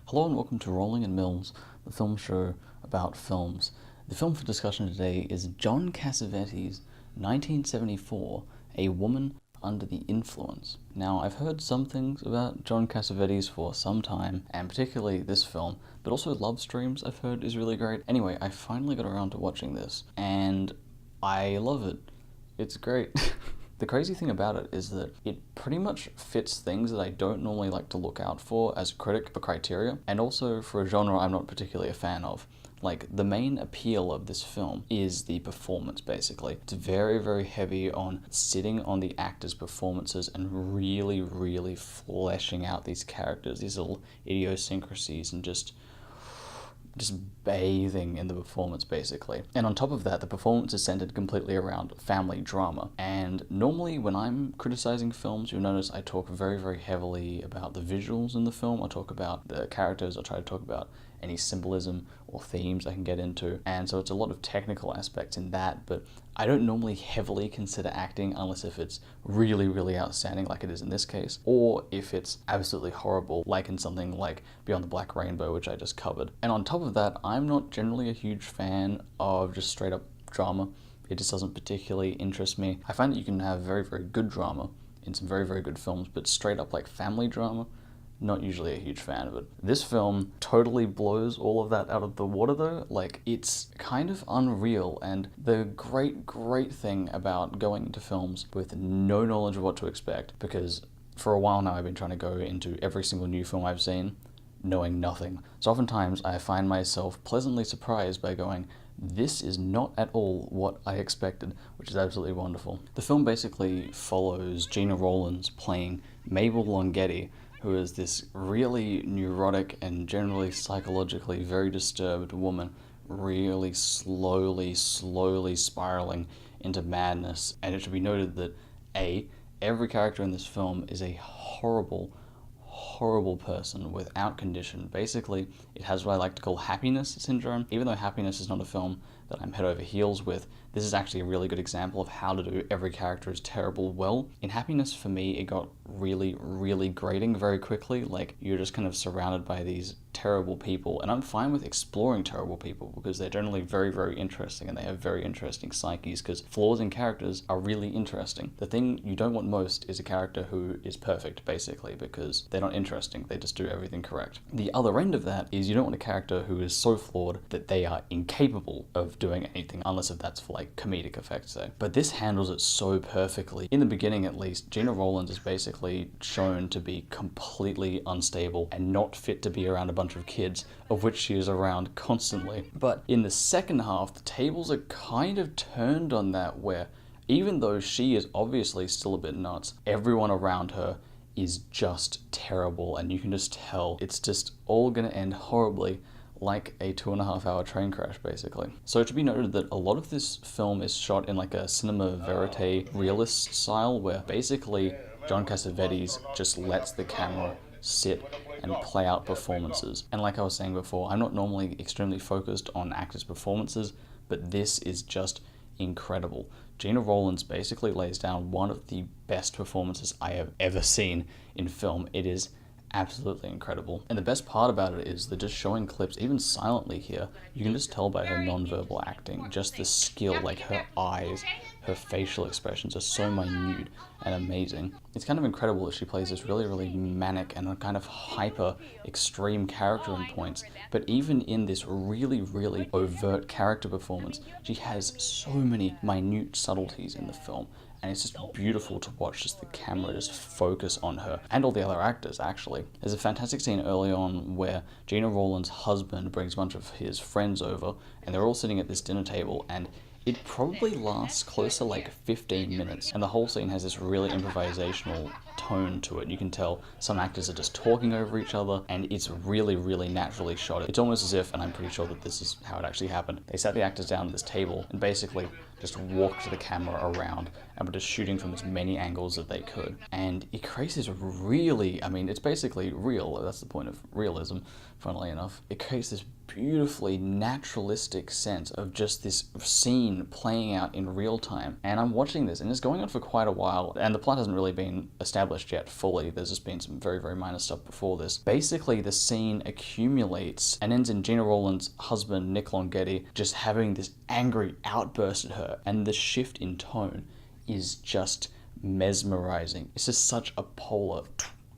Hello and welcome to Rolling and Mills, the film show about films. The film for discussion today is John Cassavetes' 1974, A Woman Under the Influence. Now, I've heard some things about John Cassavetes for some time, and particularly this film, but also Love Streams I've heard is really great. Anyway, I finally got around to watching this, and I love it. It's great. The crazy thing about it is that it pretty much fits things that I don't normally like to look out for as a critic for criteria, and also for a genre I'm not particularly a fan of. Like, the main appeal of this film is the performance, basically. It's very, very heavy on sitting on the actors' performances and really, really fleshing out these characters, these little idiosyncrasies, and just bathing in the performance, basically. And on top of that, the performance is centered completely around family drama. And normally when I'm criticizing films, you'll notice I talk very, very heavily about the visuals in the film. I'll talk about the characters. I'll try to talk about any symbolism or themes I can get into. And so it's a lot of technical aspects in that, but I don't normally heavily consider acting unless if it's really, really outstanding like it is in this case, or if it's absolutely horrible like in something like Beyond the Black Rainbow, which I just covered. And on top of that, I'm not generally a huge fan of just straight up drama. It just doesn't particularly interest me. I find that you can have very, very good drama in some very, very good films, but straight up like family drama, not usually a huge fan of it. This film totally blows all of that out of the water though. Like, it's kind of unreal, and the great thing about going into films with no knowledge of what to expect, because for a while now I've been trying to go into every single new film I've seen knowing nothing. So oftentimes I find myself pleasantly surprised by going, this is not at all what I expected, which is absolutely wonderful. The film basically follows Gena Rowlands playing Mabel Longetti, who is this really neurotic and generally psychologically very disturbed woman, really slowly spiraling into madness. And it should be noted that every character in this film is a horrible person without condition. Basically, it has what I like to call happiness syndrome. Even though Happiness is not a film that I'm head over heels with, this is actually a really good example of how to do every character is terrible well. In Happiness, for me, it got really grating very quickly. Like, you're just kind of surrounded by these terrible people, and I'm fine with exploring terrible people because they're generally very interesting, and they have very interesting psyches, because flaws in characters are really interesting. The thing you don't want most is a character who is perfect, basically, because they're not interesting. They just do everything correct. The other end of that is you don't want a character who is so flawed that they are incapable of doing anything, unless if that's for like comedic effect, say. But this handles it so perfectly. In the beginning, at least, Gena Rowlands is basically shown to be completely unstable and not fit to be around a bunch of kids, of which she is around constantly. But in the second half, the tables are kind of turned on that, where even though she is obviously still a bit nuts, everyone around her is just terrible, and you can just tell it's just all gonna end horribly, like a 2.5-hour train crash, basically. So it should be noted that a lot of this film is shot in like a cinema verite realist style, where basically John Cassavetes just lets the camera sit and play out performances. And like I was saying before, I'm not normally extremely focused on actors' performances, but this is just incredible. Gena Rowlands basically lays down one of the best performances I have ever seen in film. It is absolutely incredible. And the best part about it is that just showing clips, even silently here, you can just tell by her non-verbal acting, just the skill, like her eyes, her facial expressions are so minute and amazing. It's kind of incredible that she plays this really manic and a kind of hyper extreme character in points, but even in this really overt character performance, she has so many minute subtleties in the film. And it's just beautiful to watch just the camera just focus on her, and all the other actors, actually. There's a fantastic scene early on where Gena Rowlands' husband brings a bunch of his friends over, and they're all sitting at this dinner table, and it probably lasts close to like 15 minutes, and the whole scene has this really improvisational tone to it. You can tell some actors are just talking over each other, and it's really naturally shot. It's almost as if, and I'm pretty sure that this is how it actually happened, they sat the actors down at this table and basically just walked the camera around and were just shooting from as many angles as they could. And it creates this really, I mean, it's basically real. That's the point of realism, funnily enough. It creates this beautifully naturalistic sense of just this scene playing out in real time. And I'm watching this, and it's going on for quite a while, and the plot hasn't really been established established yet fully. There's just been some very, very minor stuff before this. Basically, the scene accumulates and ends in Gina Rowland's husband, Nick Longetti, just having this angry outburst at her, and the shift in tone is just mesmerizing. It's just such a polar,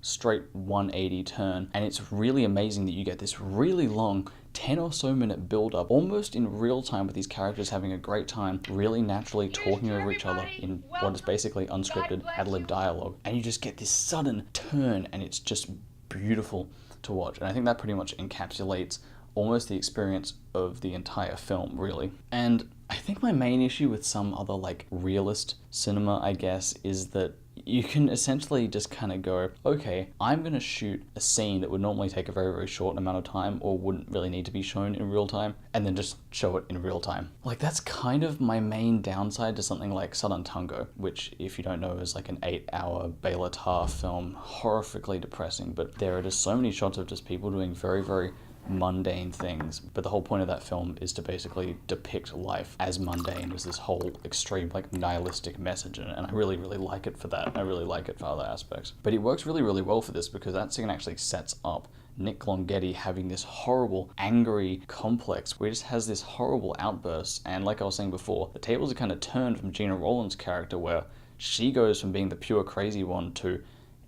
straight 180 turn, and it's really amazing that you get this really long 10 or so minute build up almost in real time with these characters having a great time, really naturally talking over each other in what is basically unscripted ad-lib dialogue, and you just get this sudden turn, and it's just beautiful to watch. And I think that pretty much encapsulates almost the experience of the entire film, really. And I think my main issue with some other like realist cinema, I guess, is that you can essentially just kind of go, okay, I'm going to shoot a scene that would normally take a very, very short amount of time or wouldn't really need to be shown in real time, and then just show it in real time. Like, that's kind of my main downside to something like Southern Tango, which, if you don't know, is like an 8-hour Bela Tarr film, horrifically depressing, but there are just so many shots of just people doing very, very mundane things. But the whole point of that film is to basically depict life as mundane, as this whole extreme like nihilistic message in it, and I really, really like it for that. I really like it for other aspects. But it works really, really well for this, because that scene actually sets up Nick Longetti having this horrible, angry complex where he just has this horrible outburst. And like I was saying before, the tables are kind of turned from Gina Rowland's character, where she goes from being the pure crazy one to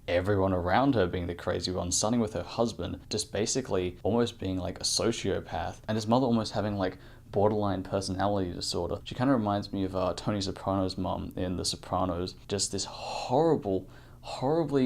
everyone around her being the crazy one, starting with her husband just basically almost being like a sociopath, and his mother almost having like borderline personality disorder. She kind of reminds me of Tony Soprano's mom in The Sopranos, just this horribly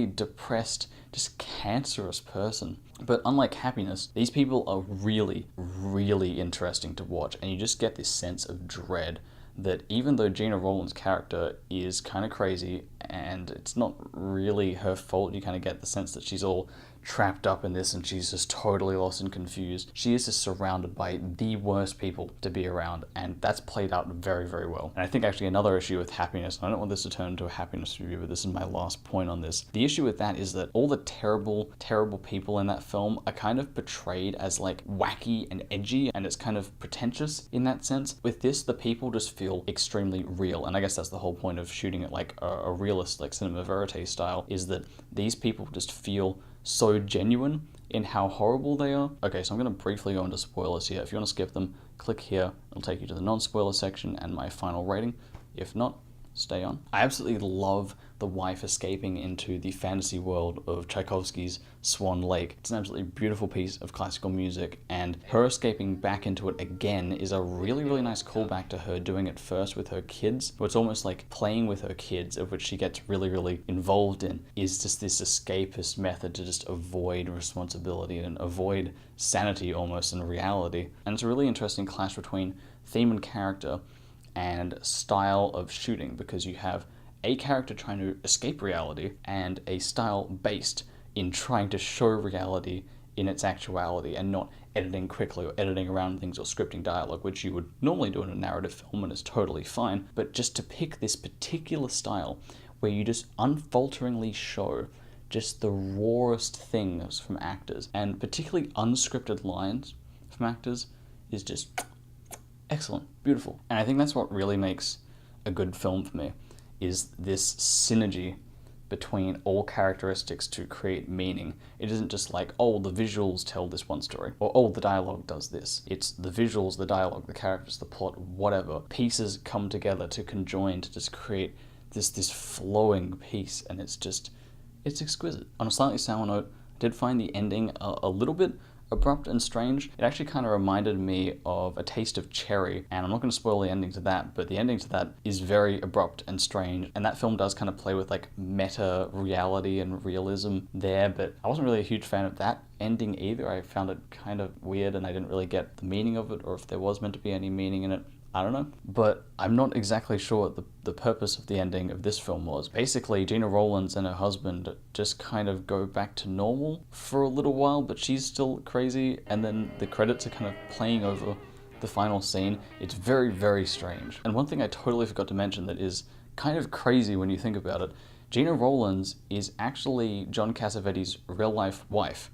depressed, just cancerous person. But unlike Happiness, these people are really, really interesting to watch, and you just get this sense of dread that even though Gina Rowland's character is kind of crazy and it's not really her fault, you kind of get the sense that she's all trapped up in this and she's just totally lost and confused. She is just surrounded by the worst people to be around, and that's played out very, very well. And I think actually another issue with Happiness, and I don't want this to turn into a Happiness review, but this is my last point on this. The issue with that is that all the terrible, terrible people in that film are kind of portrayed as like wacky and edgy, and it's kind of pretentious in that sense. With this, the people just feel extremely real, and I guess that's the whole point of shooting it like a realist, like cinema verite style, is that these people just feel so genuine in how horrible they are. Okay, so I'm going to briefly go into spoilers here. If you want to skip them, click here. It'll take you to the non-spoiler section and my final rating. If not, stay on. I absolutely love the wife escaping into the fantasy world of Tchaikovsky's Swan Lake. It's an absolutely beautiful piece of classical music, and her escaping back into it again is a really, really nice callback to her doing it first with her kids. It's almost like playing with her kids, of which she gets really, really involved in, is just this escapist method to just avoid responsibility and avoid sanity almost in reality. And it's a really interesting clash between theme and character and style of shooting, because you have a character trying to escape reality and a style based in trying to show reality in its actuality and not editing quickly or editing around things or scripting dialogue, which you would normally do in a narrative film and is totally fine. But just to pick this particular style where you just unfalteringly show just the rawest things from actors, and particularly unscripted lines from actors, is just excellent, beautiful. And I think that's what really makes a good film for me, is this synergy between all characteristics to create meaning. It isn't just like, oh, the visuals tell this one story, or oh, the dialogue does this. It's the visuals, the dialogue, the characters, the plot, whatever. Pieces come together to conjoin to just create this flowing piece, and it's exquisite. On a slightly sour note, I did find the ending a little bit abrupt and strange. It actually kind of reminded me of A Taste of Cherry, and I'm not going to spoil the ending to that, but the ending to that is very abrupt and strange, and that film does kind of play with like meta reality and realism there, but I wasn't really a huge fan of that ending either. I found it kind of weird, and I didn't really get the meaning of it, or if there was meant to be any meaning in it. I don't know, but I'm not exactly sure what the purpose of the ending of this film was. Basically, Gina Rowlands and her husband just kind of go back to normal for a little while, but she's still crazy, and then the credits are kind of playing over the final scene. It's very, very strange. And one thing I totally forgot to mention that is kind of crazy when you think about it, Gina Rowlands is actually John Cassavetes' real-life wife.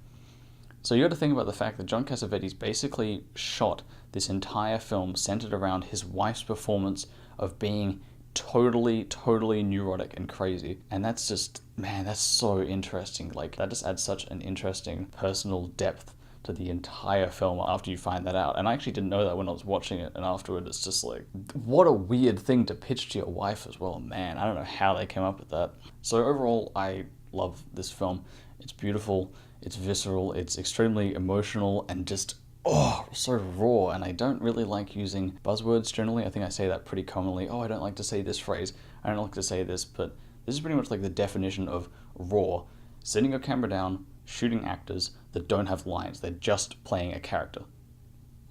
So you got to think about the fact that John Cassavetes basically shot this entire film centered around his wife's performance of being totally neurotic and crazy. And that's just, man, that's so interesting. Like, that just adds such an interesting personal depth to the entire film after you find that out. And I actually didn't know that when I was watching it, and afterward it's just like, what a weird thing to pitch to your wife as well. Man, I don't know how they came up with that. So overall, I love this film. It's beautiful, it's visceral, it's extremely emotional, and just, oh, so raw. And I don't really like using buzzwords generally. I think I say that pretty commonly. Oh, I don't like to say this phrase, I don't like to say this, but this is pretty much like the definition of raw. Sitting your camera down, shooting actors that don't have lines. They're just playing a character.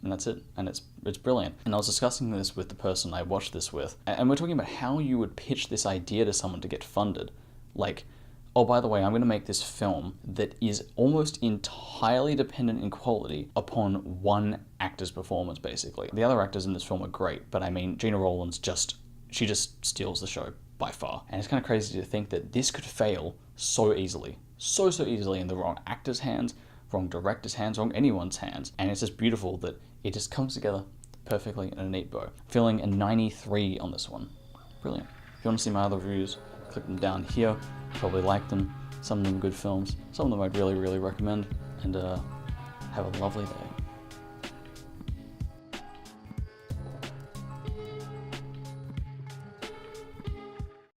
And that's it. And it's brilliant. And I was discussing this with the person I watched this with, and we're talking about how you would pitch this idea to someone to get funded. Like, oh, by the way, I'm going to make this film that is almost entirely dependent in quality upon one actor's performance, basically. The other actors in this film are great, but I mean, Gina Rowlands she just steals the show by far. And it's kind of crazy to think that this could fail so easily. So easily in the wrong actor's hands, wrong director's hands, wrong anyone's hands. And it's just beautiful that it just comes together perfectly in a neat bow. Feeling a 93 on this one. Brilliant. If you want to see my other reviews, click them down here. You probably like them. Some of them good films. Some of them I'd really recommend. And have a lovely day.